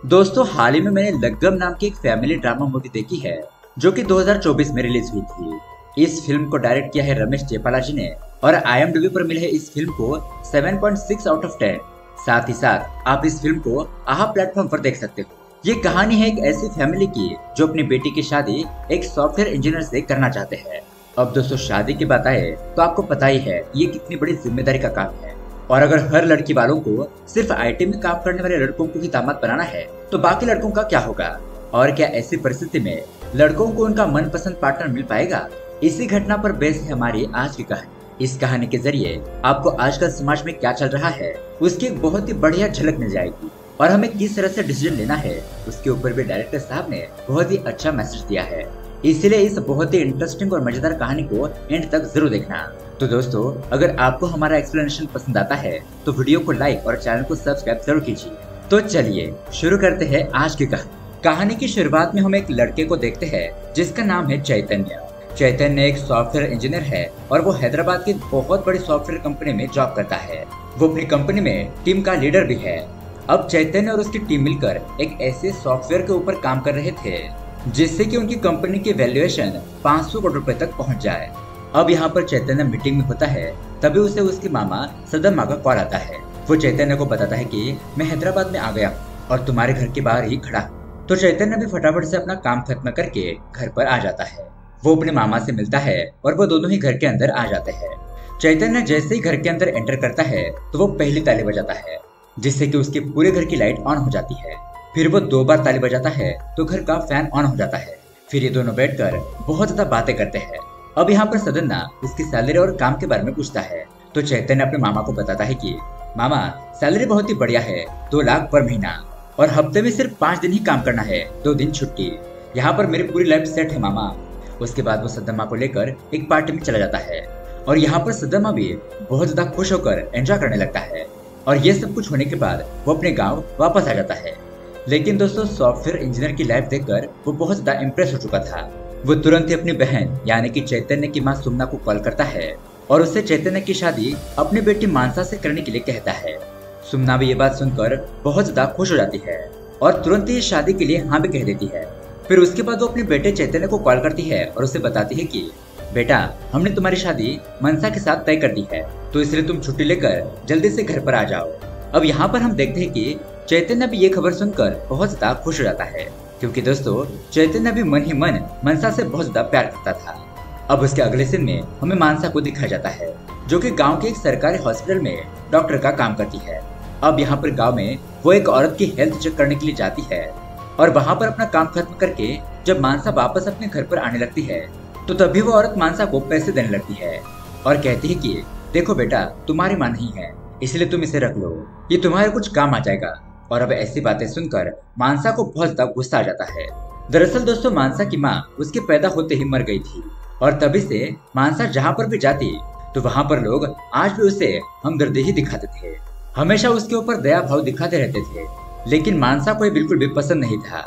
दोस्तों हाल ही में मैंने लग्गम नाम की एक फैमिली ड्रामा मूवी देखी है जो कि 2024 में रिलीज हुई थी। इस फिल्म को डायरेक्ट किया है रमेश जेपाला जी ने और IMDb पर मिले है इस फिल्म को 7.6 आउट ऑफ 10। साथ ही साथ आप इस फिल्म को आहा प्लेटफॉर्म पर देख सकते हो। ये कहानी है एक ऐसी फैमिली की जो अपनी बेटी की शादी एक सॉफ्टवेयर इंजीनियर से करना चाहते हैं। अब दोस्तों शादी की बात आए तो आपको पता ही है ये कितनी बड़ी जिम्मेदारी का काम है। और अगर हर लड़की वालों को सिर्फ IT में काम करने वाले लड़कों को ही दामाद बनाना है तो बाकी लड़कों का क्या होगा? और क्या ऐसी परिस्थिति में लड़कों को उनका मनपसंद पार्टनर मिल पाएगा? इसी घटना पर बेस है हमारी आज की कहानी। इस कहानी के जरिए आपको आजकल समाज में क्या चल रहा है उसकी एक बहुत ही बढ़िया झलक मिल जाएगी और हमें किस तरह से डिसीजन लेना है उसके ऊपर भी डायरेक्टर साहब ने बहुत ही अच्छा मैसेज दिया है। इसलिए इस बहुत ही इंटरेस्टिंग और मजेदार कहानी को एंड तक जरूर देखना। तो दोस्तों अगर आपको हमारा एक्सप्लेनेशन पसंद आता है तो वीडियो को लाइक और चैनल को सब्सक्राइब जरूर कीजिए। तो चलिए शुरू करते हैं आज की कहानी की शुरुआत में हम एक लड़के को देखते हैं जिसका नाम है चैतन्य। चैतन्य एक सॉफ्टवेयर इंजीनियर है और वो हैदराबाद की बहुत बड़ी सॉफ्टवेयर कंपनी में जॉब करता है। वो अपनी कंपनी में टीम का लीडर भी है। अब चैतन्य और उसकी टीम मिलकर एक ऐसे सॉफ्टवेयर के ऊपर काम कर रहे थे जिससे कि उनकी कंपनी की वैल्यूएशन 500 करोड़ रुपए तक पहुंच जाए। अब यहाँ पर चैतन्य मीटिंग में होता है तभी उसे उसकी मामा सदम्मा का कॉल आता है। वो चैतन्य को बताता है कि मैं हैदराबाद में आ गया हूँ और तुम्हारे घर के बाहर ही खड़ा हूँ। तो चैतन्य भी फटाफट से अपना काम खत्म करके घर पर आ जाता है। वो अपने मामा से मिलता है और वो दोनों ही घर के अंदर आ जाते हैं। चैतन्य जैसे ही घर के अंदर एंटर करता है तो वो पहली ताली बजाता है जिससे कि उसके पूरे घर की लाइट ऑन हो जाती है। फिर वो 2 बार ताली बजाता है तो घर का फैन ऑन हो जाता है। फिर ये दोनों बैठकर बहुत ज्यादा बातें करते हैं। अब यहाँ पर सदन्ना उसकी सैलरी और काम के बारे में पूछता है तो चैतन्य अपने मामा को बताता है कि मामा सैलरी बहुत ही बढ़िया है, 2 लाख पर महीना और हफ्ते में सिर्फ 5 दिन ही काम करना है, 2 दिन छुट्टी। यहाँ पर मेरी पूरी लाइफ सेट है मामा। उसके बाद वो सदम्मा को लेकर एक पार्टी में चला जाता है और यहाँ पर सदम्मा भी बहुत ज्यादा खुश होकर एंजॉय करने लगता है। और ये सब कुछ होने के बाद वो अपने गाँव वापस आ जाता है। लेकिन दोस्तों सॉफ्टवेयर इंजीनियर की लाइफ देखकर वो बहुत ज्यादा इम्प्रेस हो चुका था। वो तुरंत ही अपनी बहन यानी कि चैतन्य की माँ सुमना को कॉल करता है और उससे चैतन्य की शादी अपनी बेटी मानसा से करने के लिए कहता है। सुमना भी ये बात सुनकर बहुत ज्यादा खुश हो जाती है और तुरंत ही शादी के लिए हाँ भी कह देती है। फिर उसके बाद वो अपने बेटे चैतन्य को कॉल करती है और उसे बताती है कि बेटा हमने तुम्हारी शादी मनसा के साथ तय कर दी है तो इसलिए तुम छुट्टी लेकर जल्दी से घर पर आ जाओ। अब यहाँ पर हम देखते हैं कि चैतन्य भी ये खबर सुनकर बहुत ज्यादा खुश हो जाता है क्योंकि दोस्तों चैतन्य भी मन ही मन मनसा से बहुत ज्यादा प्यार करता था। अब उसके अगले सीन में हमें मानसा को दिखाया जाता है जो कि गांव के एक सरकारी हॉस्पिटल में डॉक्टर का काम करती है। अब यहाँ पर गांव में वो एक औरत की हेल्थ चेक करने के लिए जाती है और वहाँ पर अपना काम खत्म करके जब मानसा वापस अपने घर पर आने लगती है तो तभी वो औरत मानसा को पैसे देने लगती है और कहती है कि देखो बेटा तुम्हारी माँ नहीं है इसलिए तुम इसे रख लो, ये तुम्हारे कुछ काम आ जाएगा। और अब ऐसी बातें सुनकर मानसा को बहुत ज्यादा गुस्सा आ जाता है। दरअसल दोस्तों मानसा की माँ उसके पैदा होते ही मर गई थी और तभी से मानसा जहाँ पर भी जाती तो वहाँ पर लोग आज भी उसे हमदर्दी ही दिखाते थे, हमेशा उसके ऊपर दया भाव दिखाते रहते थे। लेकिन मानसा को ये बिल्कुल भी पसंद नहीं था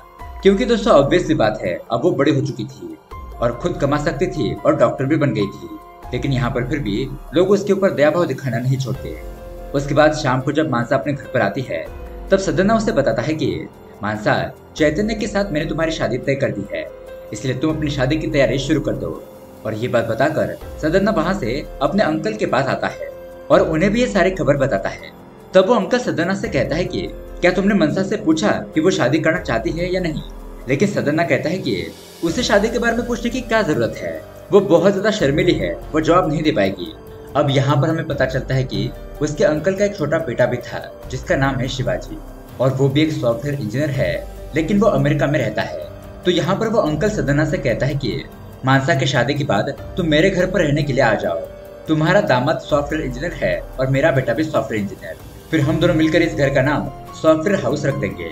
क्योंकि दोस्तों ऑब्वियसली बात है अब वो बड़ी हो चुकी थी और खुद कमा सकती थी और डॉक्टर भी बन गई थी। लेकिन यहाँ पर फिर भी लोग उसके ऊपर दया भाव दिखाना नहीं छोड़ते। उसके बाद शाम को जब मानसा अपने घर पर आती है तब सदन्ना उसे बताता है कि मानसा चैतन्य के साथ मैंने तुम्हारी शादी तय कर दी है इसलिए तुम अपनी शादी की तैयारी शुरू कर दो। और ये बात बताकर सदन्ना वहाँ से अपने अंकल के पास आता है और उन्हें भी ये सारी खबर बताता है। तब वो अंकल सदन्ना से कहता है कि क्या तुमने मनसा से पूछा कि वो शादी करना चाहती है या नहीं? लेकिन सदन्ना कहता है कि उसे शादी के बारे में पूछने की क्या जरूरत है, वो बहुत ज्यादा शर्मीली है, वो जवाब नहीं दे पाएगी। अब यहाँ पर हमें पता चलता है कि उसके अंकल का एक छोटा बेटा भी था जिसका नाम है शिवाजी और वो भी एक सॉफ्टवेयर इंजीनियर है लेकिन वो अमेरिका में रहता है। तो यहाँ पर वो अंकल सदन्ना से कहता है कि मानसा के शादी के बाद तुम मेरे घर पर रहने के लिए आ जाओ, तुम्हारा दामाद सॉफ्टवेयर इंजीनियर है और मेरा बेटा भी सॉफ्टवेयर इंजीनियर, फिर हम दोनों मिलकर इस घर का नाम सॉफ्टवेयर हाउस रख देंगे।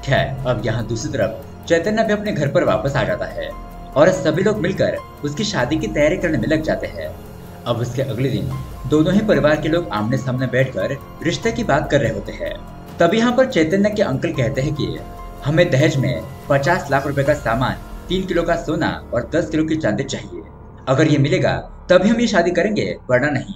खैर अब यहाँ दूसरी तरफ चैतन्य भी अपने घर पर वापस आ जाता है और सभी लोग मिलकर उसकी शादी की तैयारी करने में लग जाते हैं। अब उसके अगले दिन दोनों ही परिवार के लोग आमने सामने बैठकर रिश्ते की बात कर रहे होते हैं। तब यहाँ पर चैतन्य के अंकल कहते हैं कि हमें दहेज में 50 लाख रुपए का सामान, 3 किलो का सोना और 10 किलो की चांदी चाहिए। अगर ये मिलेगा तभी हम ये शादी करेंगे वरना नहीं।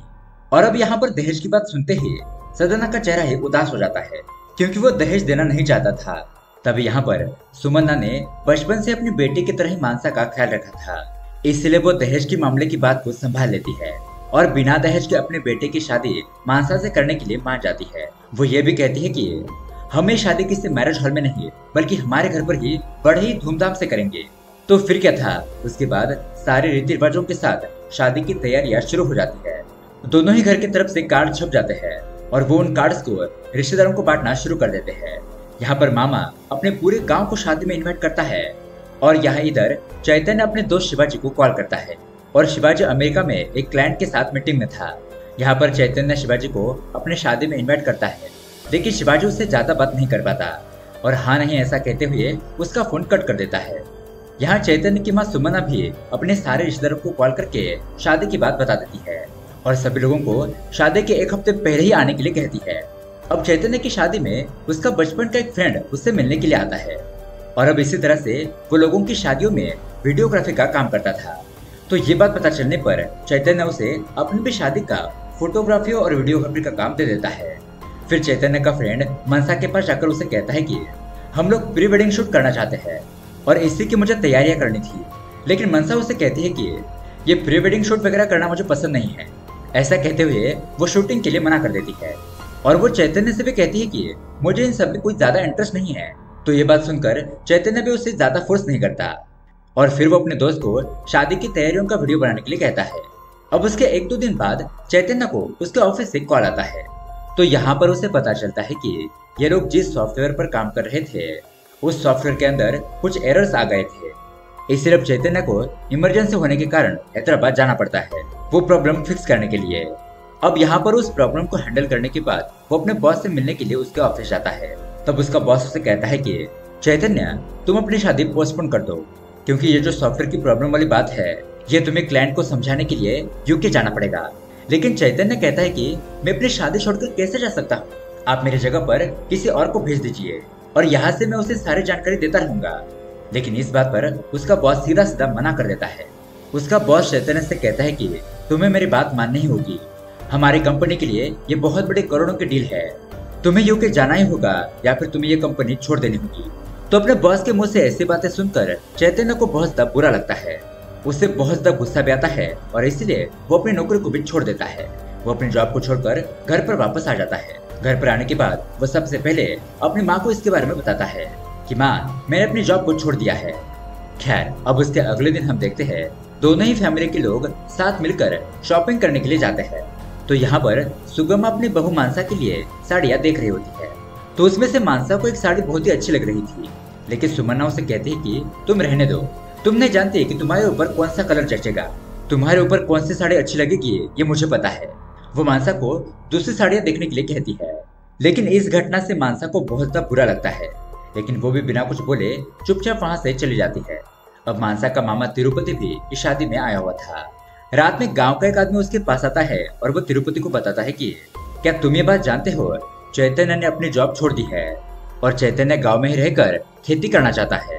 और अब यहाँ पर दहेज की बात सुनते ही सदन्ना का चेहरा ही उदास हो जाता है क्योंकि वो दहेज देना नहीं चाहता था। तभी यहाँ पर सुमन्ना ने बचपन से अपनी बेटी की तरह ही मानसा का ख्याल रखा था, इसलिए वो दहेज के मामले की बात को संभाल लेती है और बिना दहेज के अपने बेटे की शादी मानसा से करने के लिए मान जाती है। वो ये भी कहती है कि हमें शादी किसी मैरिज हॉल में नहीं बल्कि हमारे घर पर ही बड़े ही धूमधाम से करेंगे। तो फिर क्या था, उसके बाद सारे रीति रिवाजों के साथ शादी की तैयारियां शुरू हो जाती है। दोनों ही घर की तरफ से कार्ड छप जाते हैं और वो उन कार्ड्स को रिश्तेदारों को बांटना शुरू कर देते हैं। यहाँ पर मामा अपने पूरे गांव को शादी में इनवाइट करता है और यहाँ इधर चैतन्य अपने दोस्त शिवाजी को कॉल करता है और शिवाजी अमेरिका में एक क्लाइंट के साथ मीटिंग में था। यहाँ पर चैतन्य शिवाजी को अपने शादी में इनवाइट करता है, लेकिन शिवाजी उससे ज्यादा बात नहीं कर पाता और हाँ नहीं ऐसा कहते हुए उसका फोन कट कर देता है। यहाँ चैतन्य की माँ सुमना भी अपने सारे रिश्तेदारों को कॉल करके शादी की बात बता देती है और सभी लोगों को शादी के एक हफ्ते पहले ही आने के लिए कहती है। अब चैतन्य की शादी में उसका बचपन का एक फ्रेंड उससे मिलने के लिए आता है और अब इसी तरह से वो लोगों की शादियों में वीडियोग्राफी का काम करता था। तो ये बात पता चलने पर चैतन्य उसे अपनी भी शादी का फोटोग्राफी और वीडियोग्राफी का काम दे देता है। फिर चैतन्य का फ्रेंड मनसा के पास जाकर उसे कहता है कि हम लोग प्री वेडिंग शूट करना चाहते हैं और इसी की मुझे तैयारियां करनी थी, लेकिन मनसा उसे कहती है कि ये प्री वेडिंग शूट वगैरह करना मुझे पसंद नहीं है। ऐसा कहते हुए वो शूटिंग के लिए मना कर देती है और वो चैतन्य से भी कहती है कि मुझे इन सब में कोई ज्यादा इंटरेस्ट नहीं है। तो ये बात सुनकर चैतन्य भी उससे ज्यादा फोर्स नहीं करता और फिर वो अपने दोस्त को शादी की तैयारियों का वीडियो बनाने के लिए कहता है। अब उसके 1-2 दिन बाद चैतन्य को उसके ऑफिस से कॉल आता है। तो यहाँ पर उसे पता चलता है कि ये लोग जिस सॉफ्टवेयर पर काम कर रहे थे उस सॉफ्टवेयर के अंदर कुछ एरर्स आ गए थे, इसलिए अब चैतन्य को इमरजेंसी होने के कारण हैदराबाद जाना पड़ता है वो प्रॉब्लम फिक्स करने के लिए। अब यहाँ पर उस प्रॉब्लम को हैंडल करने के बाद वो अपने बॉस से मिलने के लिए उसके ऑफिस जाता है। तब उसका बॉस उसे कहता है कि चैतन्य तुम अपनी शादी पोस्टपोन कर दो, क्योंकि ये जो सॉफ्टवेयर की प्रॉब्लम वाली बात है ये तुम्हें क्लाइंट को समझाने के लिए यूके जाना पड़ेगा। लेकिन चैतन्य कहता है कि मैं अपनी शादी छोड़कर कैसे जा सकता हूँ, आप मेरी जगह पर किसी और को भेज दीजिए और यहाँ से मैं उसे सारी जानकारी देता रहूंगा। लेकिन इस बात पर उसका बॉस सीधा सीधा मना कर देता है। उसका बॉस चैतन्य से कहता है कि तुम्हें मेरी बात माननी ही होगी, हमारी कंपनी के लिए ये बहुत बड़ी करोड़ों की डील है, तुम्हें यूके जाना ही होगा या फिर तुम्हें ये कंपनी छोड़ देनी होगी। तो अपने बॉस के मुंह से ऐसी बातें सुनकर चैतन्य को बहुत ज्यादा बुरा लगता है, उसे बहुत ज्यादा गुस्सा भी आता है और इसलिए वो अपनी नौकरी को भी छोड़ देता है। वो अपनी जॉब को छोड़कर घर पर वापस आ जाता है। घर पर आने के बाद वो सबसे पहले अपनी माँ को इसके बारे में बताता है कि माँ मैंने अपनी जॉब को छोड़ दिया है। खैर अब उसके अगले दिन हम देखते हैं दोनों ही फैमिली के लोग साथ मिलकर शॉपिंग करने के लिए जाते हैं। तो यहाँ पर सुगमा अपनी बहू मानसा के लिए साड़ियाँ देख रही होती है। तो उसमें से मानसा को एक साड़ी बहुत ही अच्छी लग रही थी, लेकिन सुमन्ना उसे कहती है कि तुम रहने दो, तुम नहीं जानती कि तुम्हारे ऊपर कौन सा कलर जचेगा, तुम्हारे ऊपर कौन सी साड़ी अच्छी लगेगी ये मुझे पता है। वो मानसा को दूसरी साड़ियाँ देखने के लिए कहती है, लेकिन इस घटना से मानसा को बहुत ज्यादा बुरा लगता है, लेकिन वो भी बिना कुछ बोले चुपचाप वहाँ से चली जाती है। अब मानसा का मामा तिरुपति भी इस शादी में आया हुआ था। रात में गांव का एक आदमी उसके पास आता है और वो तिरुपति को बताता है कि क्या तुम ये बात जानते हो, चैतन्य ने अपनी जॉब छोड़ दी है और चैतन्य गांव में ही रहकर खेती करना चाहता है।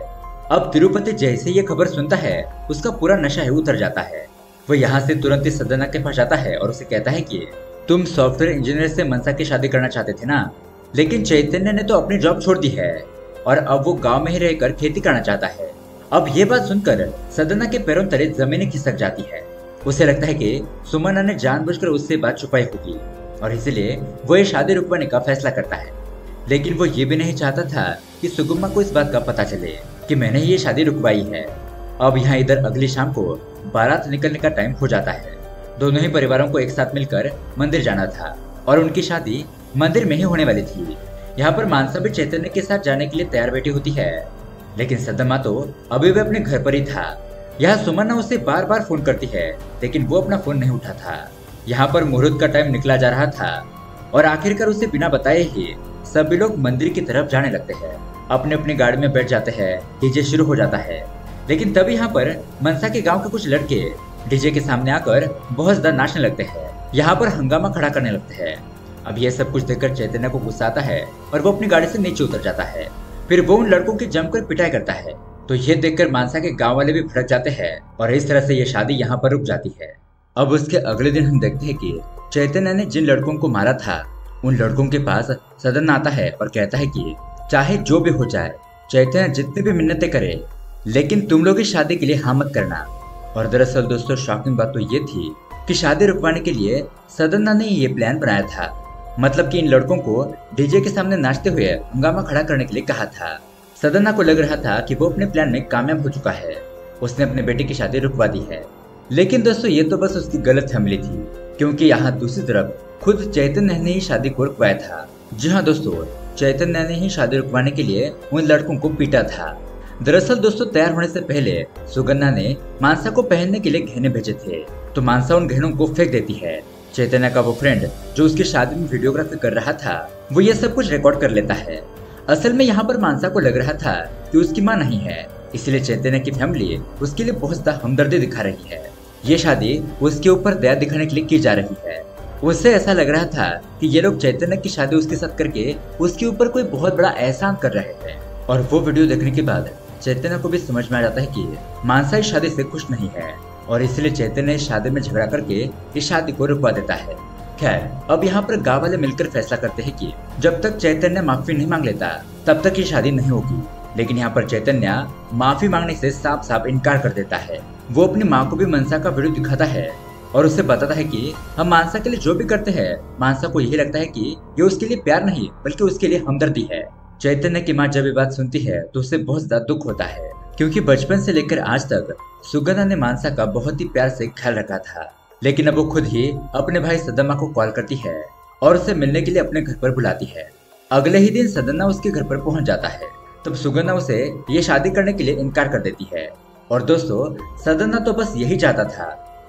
अब तिरुपति जैसे ये खबर सुनता है उसका पूरा नशा ही उतर जाता है। वो यहाँ से तुरंत ही सदना के पास जाता है और उसे कहता है कि तुम सॉफ्टवेयर इंजीनियर से मनसा की शादी करना चाहते थे ना, लेकिन चैतन्य ने तो अपनी जॉब छोड़ दी है और अब वो गांव में ही रहकर खेती करना चाहता है। अब ये बात सुनकर सदना के पैरों तले जमीन खिसक जाती है। उसे लगता है कि सुमना ने जानबूझकर उससे बात छुपाई होगी और इसलिए वो ये शादी रुकवाने का फैसला करता है। लेकिन वो ये भी नहीं चाहता था कि सुगमा को इस बात का पता चले कि मैंने ये शादी रुकवाई है। अब यहाँ इधर अगली शाम को बारात निकलने का टाइम हो जाता है। दोनों ही परिवारों को एक साथ मिलकर मंदिर जाना था और उनकी शादी मंदिर में ही होने वाली थी। यहाँ पर मानसा भी चैतन्य के साथ जाने के लिए तैयार बैठी होती है, लेकिन सदमा तो अभी भी अपने घर पर ही था। यहाँ सुमना उसे बार बार फोन करती है, लेकिन वो अपना फोन नहीं उठा था। यहाँ पर मुहूर्त का टाइम निकला जा रहा था और आखिरकार उसे बिना बताए ही सभी लोग मंदिर की तरफ जाने लगते हैं। अपने अपनी गाड़ी में बैठ जाते हैं, डीजे शुरू हो जाता है। लेकिन तभी यहाँ पर मनसा के गांव के कुछ लड़के डीजे के सामने आकर बहुत ज्यादा नाचने लगते हैं। यहाँ पर हंगामा खड़ा करने लगते हैं। अब ये सब कुछ देखकर चैतन्य को गुस्सा आता है और वो अपनी गाड़ी से नीचे उतर जाता है। फिर वो उन लड़कों की जमकर पिटाई करता है। तो ये देखकर मानसा के गांव वाले भी भड़क जाते हैं और इस तरह से ये शादी यहाँ पर रुक जाती है। अब उसके अगले दिन हम देखते हैं कि चैतन्य ने जिन लड़कों को मारा था उन लड़कों के पास सदन आता है और कहता है कि चाहे जो भी हो जाए चैतन्य जितनी भी मिन्नतें करे लेकिन तुम लोग इस शादी के लिए हाँ मत करना। और दरअसल दोस्तों शॉकिंग बात तो ये थी कि शादी रुकवाने के लिए सदन्ना ने ये प्लान बनाया था। मतलब कि इन लड़कों को डीजे के सामने नाचते हुए हंगामा खड़ा करने के लिए कहा था। सदन्ना को लग रहा था कि वो अपने प्लान में कामयाब हो चुका है, उसने अपने बेटे की शादी रुकवा दी है। लेकिन दोस्तों ये तो बस उसकी गलतफहमी थी, क्योंकि यहाँ दूसरी तरफ खुद चैतन्य ने ही शादी को रुकवाया था। जी हाँ दोस्तों, चैतन्य ने ही शादी रुकवाने के लिए उन लड़कों को पीटा था। दरअसल दोस्तों तैयार होने से पहले सुगन्ना ने मानसा को पहनने के लिए गहने भेजे थे, तो मानसा उन गहनों को फेंक देती है। चैतन्य का वो फ्रेंड जो उसकी शादी में वीडियोग्राफी कर रहा था वो ये सब कुछ रिकॉर्ड कर लेता है। असल में यहाँ पर मानसा को लग रहा था कि उसकी माँ नहीं है, इसलिए चैतन्य की फैमिली उसके लिए बहुत ज्यादा हमदर्दी दिखा रही है। ये शादी उसके ऊपर दया दिखाने के लिए की जा रही है। उससे ऐसा लग रहा था कि ये लोग चैतन्य की शादी उसके साथ करके उसके ऊपर कोई बहुत बड़ा एहसान कर रहे हैं। और वो वीडियो देखने के बाद चैतन्य को भी समझ में आ जाता है कि मानसा इस शादी से खुश नहीं है और इसलिए चैतन्य इस शादी में झगड़ा करके इस शादी को रुकवा देता है। खैर अब यहाँ पर गांव वाले मिलकर फैसला करते हैं कि जब तक चैतन्य माफी नहीं मांग लेता तब तक ये शादी नहीं होगी। लेकिन यहाँ पर चैतन्य माफी मांगने से साफ साफ इनकार कर देता है। वो अपनी माँ को भी मनसा का वीडियो दिखाता है और उससे बताता है कि हम मानसा के लिए जो भी करते हैं मानसा को यही लगता है कि ये उसके लिए प्यार नहीं बल्कि उसके लिए हमदर्दी है। चैतन्य की माँ जब ये बात सुनती है तो उसे बहुत ज्यादा दुख होता है, क्योंकि बचपन से लेकर आज तक सुगन्ना ने मानसा का बहुत ही प्यार से ख्याल रखा था। लेकिन अब वो खुद ही अपने भाई सदम्मा को कॉल करती है और उसे मिलने के लिए अपने घर पर बुलाती है। अगले ही दिन सदन्ना उसके घर पर पहुंच जाता है। तब सुगन्ना उसे ये शादी करने के लिए इनकार कर देती है। और दोस्तों सदन्ना तो बस यही चाहता था।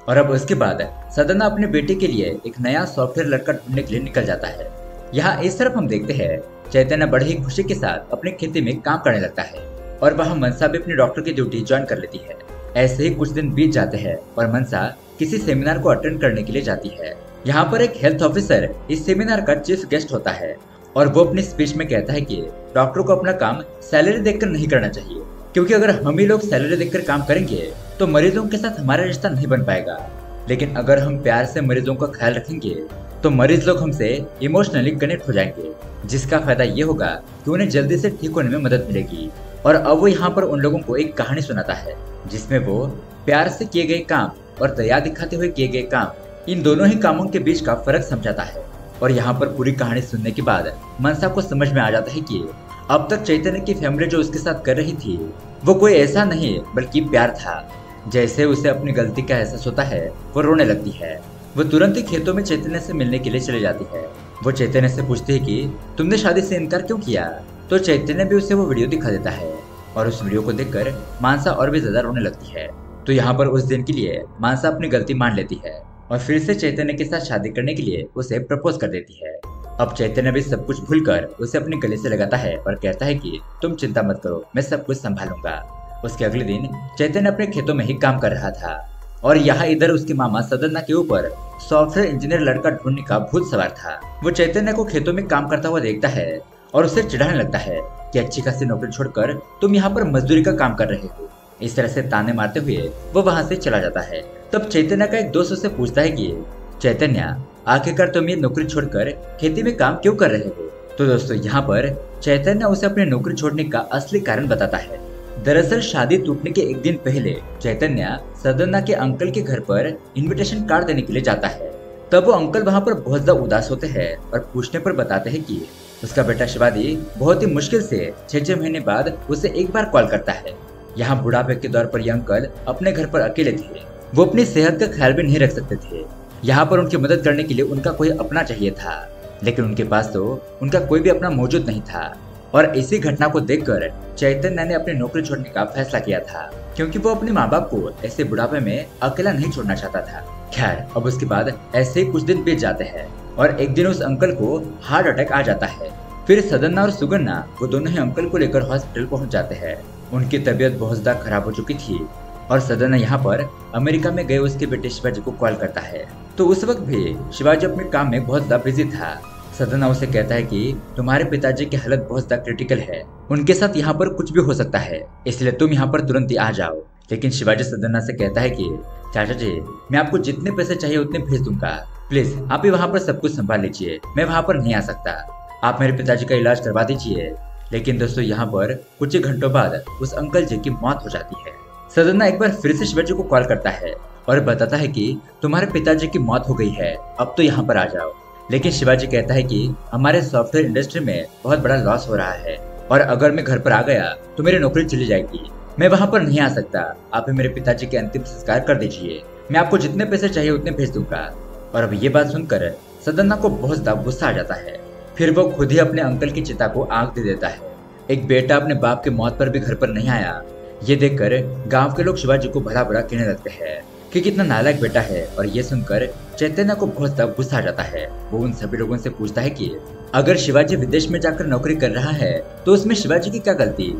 और अब उसके बाद सदन्ना अपने बेटे के लिए एक नया सॉफ्टवेयर लड़का ढूंढने के लिए निकल जाता है। यहाँ इस तरफ हम देखते हैं चैतन्य बड़े ही खुशी के साथ अपनी खेती में काम करने लगता है और वहाँ मनसा भी अपनी डॉक्टर की ड्यूटी ज्वाइन कर लेती है। ऐसे ही कुछ दिन बीत जाते हैं और मनसा किसी सेमिनार को अटेंड करने के लिए जाती है। यहाँ पर एक हेल्थ ऑफिसर इस सेमिनार का चीफ गेस्ट होता है और वो अपनी स्पीच में कहता है कि डॉक्टर को अपना काम सैलरी देखकर नहीं करना चाहिए, क्योंकि अगर हम ही लोग सैलरी देखकर काम करेंगे तो मरीजों के साथ हमारा रिश्ता नहीं बन पाएगा। लेकिन अगर हम प्यार से मरीजों का ख्याल रखेंगे तो मरीज लोग हमसे इमोशनली कनेक्ट हो जाएंगे, जिसका फायदा ये होगा कि उन्हें जल्दी से ठीक होने में मदद मिलेगी। और अब वो यहाँ पर उन लोगों को एक कहानी सुनाता है जिसमें वो प्यार से किए गए काम और दया दिखाते हुए किए गए काम, इन दोनों ही कामों के बीच का फर्क समझाता है। और यहाँ पर पूरी कहानी सुनने के बाद मनसा को समझ में आ जाता है कि अब तक चैतन्य की फैमिली जो उसके साथ कर रही थी वो कोई ऐसा नहीं बल्कि प्यार था। जैसे उसे अपनी गलती का एहसास होता है वो रोने लगती है। वो तुरंत ही खेतों में चैतन्य से मिलने के लिए चली जाती है। वो चैतन्य से पूछती है कि तुमने शादी से इनकार क्यों किया, तो चैतन्य भी उसे वो वीडियो दिखा देता है और उस वीडियो को देखकर मानसा और भी ज्यादा रोने लगती है। तो यहाँ पर उस दिन के लिए मानसा अपनी गलती मान लेती है और फिर से चैतन्य के साथ शादी करने के लिए उसे प्रपोज कर देती है। अब चैतन्य भी सब कुछ भूलकर उसे अपने गले से लगाता है और कहता है कि तुम चिंता मत करो, मैं सब कुछ संभालूंगा। उसके अगले दिन चैतन्य अपने खेतों में ही काम कर रहा था और यहाँ इधर उसके मामा सदन्ना के ऊपर सॉफ्टवेयर इंजीनियर लड़का ढूंढने का भूत सवार था। वो चैतन्य को खेतों में काम करता हुआ देखता है और उसे चिढ़ाने लगता है कि अच्छी खासी नौकरी छोड़कर तुम यहाँ पर मजदूरी का काम कर रहे हो। इस तरह से ताने मारते हुए वो वहाँ से चला जाता है। तब चैतन्य का एक दोस्त उसे पूछता है कि चैतन्य आखिरकार तुम ये नौकरी छोड़कर खेती में काम क्यों कर रहे हो। तो दोस्तों यहाँ पर चैतन्य उसे अपनी नौकरी छोड़ने का असली कारण बताता है। दरअसल शादी टूटने के एक दिन पहले चैतन्य सदन्ना के अंकल के घर पर इनविटेशन कार्ड देने के लिए जाता है। तब वो अंकल वहाँ पर बहुत ज्यादा उदास होते हैं और पूछने पर बताते हैं कि उसका बेटा शिवाजी बहुत ही मुश्किल से 6 महीने बाद उसे एक बार कॉल करता है। यहाँ बुढ़ापे के दौर पर ये अंकल अपने घर पर अकेले थे। वो अपनी सेहत का ख्याल भी नहीं रख सकते थे। यहाँ पर उनकी मदद करने के लिए उनका कोई अपना चाहिए था, लेकिन उनके पास तो उनका कोई भी अपना मौजूद नहीं था। और इसी घटना को देखकर चैतन्य ने अपनी नौकरी छोड़ने का फैसला किया था, क्योंकि वो अपने माँ बाप को ऐसे बुढ़ापे में अकेला नहीं छोड़ना चाहता था। खैर अब उसके बाद ऐसे ही कुछ दिन बीत जाते हैं और एक दिन उस अंकल को हार्ट अटैक आ जाता है। फिर सदन्ना और सुगन्ना वो दोनों ही अंकल को लेकर हॉस्पिटल पहुंच जाते हैं। उनकी तबीयत बहुत ज्यादा खराब हो चुकी थी और सदन्ना यहाँ पर अमेरिका में गए उसके बेटे शिवाजी को कॉल करता है। तो उस वक्त भी शिवाजी अपने काम में बहुत ज्यादा बिजी था। सदन्ना उसे कहता है कि तुम्हारे पिताजी की हालत बहुत ज्यादा क्रिटिकल है, उनके साथ यहाँ पर कुछ भी हो सकता है, इसलिए तुम यहाँ पर तुरंत ही आ जाओ। लेकिन शिवाजी सदन्ना से कहता है कि चाचा जी मैं आपको जितने पैसे चाहिए उतने भेज दूंगा, प्लीज आप ही वहाँ पर सब कुछ संभाल लीजिए, मैं वहाँ पर नहीं आ सकता, आप मेरे पिताजी का इलाज करवा दीजिए। लेकिन दोस्तों यहाँ पर कुछ ही घंटों बाद उस अंकल जी की मौत हो जाती है। सदन्ना एक बार फिर से शिवाजी को कॉल करता है और बताता है कि तुम्हारे पिताजी की मौत हो गई है, अब तो यहाँ पर आ जाओ। लेकिन शिवाजी कहता है कि हमारे सॉफ्टवेयर इंडस्ट्री में बहुत बड़ा लॉस हो रहा है और अगर मैं घर पर आ गया तो मेरी नौकरी चली जाएगी। मैं वहाँ पर नहीं आ सकता। आप मेरे पिताजी के अंतिम संस्कार कर दीजिए। मैं आपको जितने पैसे चाहिए उतने भेज दूंगा। और अब ये बात सुनकर सदन्ना को बहुत ज्यादा गुस्सा आ जाता है। फिर वो खुद ही अपने अंकल की चिता को आग दे देता है। एक बेटा अपने बाप की मौत पर भी घर पर नहीं आया, ये देखकर गांव के लोग शिवाजी को भला भला कहने लगते हैं कि कितना नालायक बेटा है। और ये सुनकर चैतन्य को बहुत ज्यादा गुस्सा आ जाता है। वो उन सभी लोगों से पूछता है कि अगर शिवाजी विदेश में जाकर नौकरी कर रहा है तो उसमें शिवाजी की क्या गलती?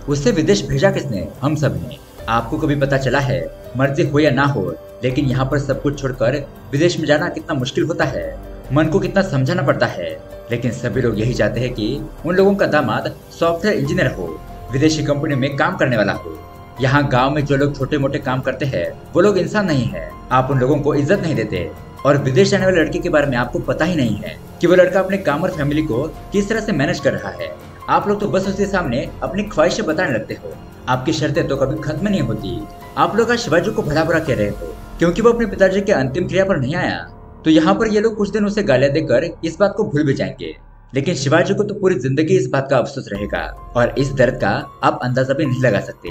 उससे विदेश भेजा किसने? हम सब ने। आपको कभी पता चला है, मर्जी हो या ना हो, लेकिन यहाँ पर सब कुछ छोड़कर विदेश में जाना कितना मुश्किल होता है, मन को कितना समझाना पड़ता है। लेकिन सभी लोग यही चाहते हैं कि उन लोगों का दामाद सॉफ्टवेयर इंजीनियर हो, विदेशी कंपनी में काम करने वाला हो। यहाँ गांव में जो लोग छोटे मोटे काम करते हैं वो लोग इंसान नहीं है। आप उन लोगों को इज्जत नहीं देते। और विदेश जाने वाले लड़के के बारे में आपको पता ही नहीं है कि वो लड़का अपने काम और फैमिली को किस तरह से मैनेज कर रहा है। आप लोग तो बस उसके सामने अपनी ख्वाहिशें बताने लगते हो। आपकी शर्तें तो कभी खत्म नहीं होती। आप लोग आज शिवाजी को भला बुरा कह रहे हो क्योंकि वो अपने पिताजी के अंतिम क्रिया पर नहीं आया। तो यहाँ पर ये लोग कुछ दिन उसे गालियां देकर इस बात को भूल भी जाएंगे, लेकिन शिवाजी को तो पूरी जिंदगी इस बात का अफसोस रहेगा और इस दर्द का आप अंदाजा भी नहीं लगा सकते।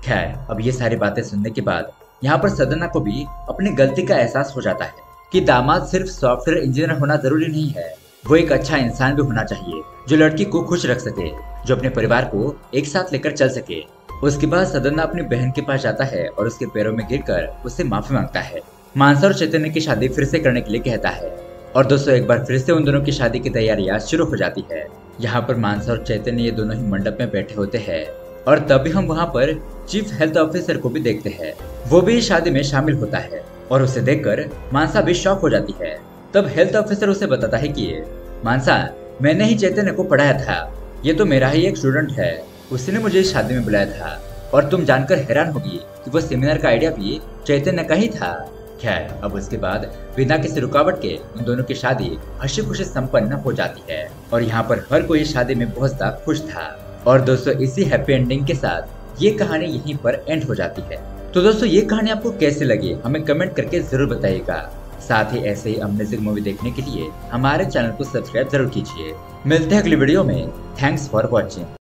खैर, अब ये सारी बातें सुनने के बाद यहाँ पर सदन्ना को भी अपनी गलती का एहसास हो जाता है कि दामाद सिर्फ सॉफ्टवेयर इंजीनियर होना जरूरी नहीं है, वो एक अच्छा इंसान भी होना चाहिए जो लड़की को खुश रख सके, जो अपने परिवार को एक साथ लेकर चल सके। उसके बाद सदन्ना अपनी बहन के पास जाता है और उसके पैरों में गिरकर उससे माफी मांगता है। मानसा और चैतन्य की शादी फिर से करने के लिए कहता है और दोस्तों एक बार फिर से उन दोनों की शादी की तैयारियां शुरू हो जाती है। यहाँ पर मानसा और चैतन्य ये दोनों ही मंडप में बैठे होते हैं और तभी हम वहाँ पर चीफ हेल्थ ऑफिसर को भी देखते हैं। वो भी शादी में शामिल होता है और उसे देखकर मानसा भी शॉक हो जाती है। तब हेल्थ ऑफिसर उसे बताता है कि मानसा, मैंने ही चैतन्य को पढ़ाया था, ये तो मेरा ही एक स्टूडेंट है, उसने मुझे इस शादी में बुलाया था और तुम जानकर हैरान होगी कि वो सेमिनार का आइडिया भी चैतन्य का ही था। खैर, अब उसके बाद बिना किसी रुकावट के उन दोनों की शादी हंसी खुशी संपन्न हो जाती है और यहाँ पर हर कोई शादी में बहुत ज्यादा खुश था। और दोस्तों इसी हैप्पी एंडिंग के साथ ये कहानी यहीं पर एंड हो जाती है। तो दोस्तों ये कहानी आपको कैसे लगी हमें कमेंट करके जरूर बताइएगा। साथ ही ऐसे ही अमेजिंग मूवी देखने के लिए हमारे चैनल को सब्सक्राइब जरूर कीजिए। मिलते हैं अगली वीडियो में। Thanks for watching.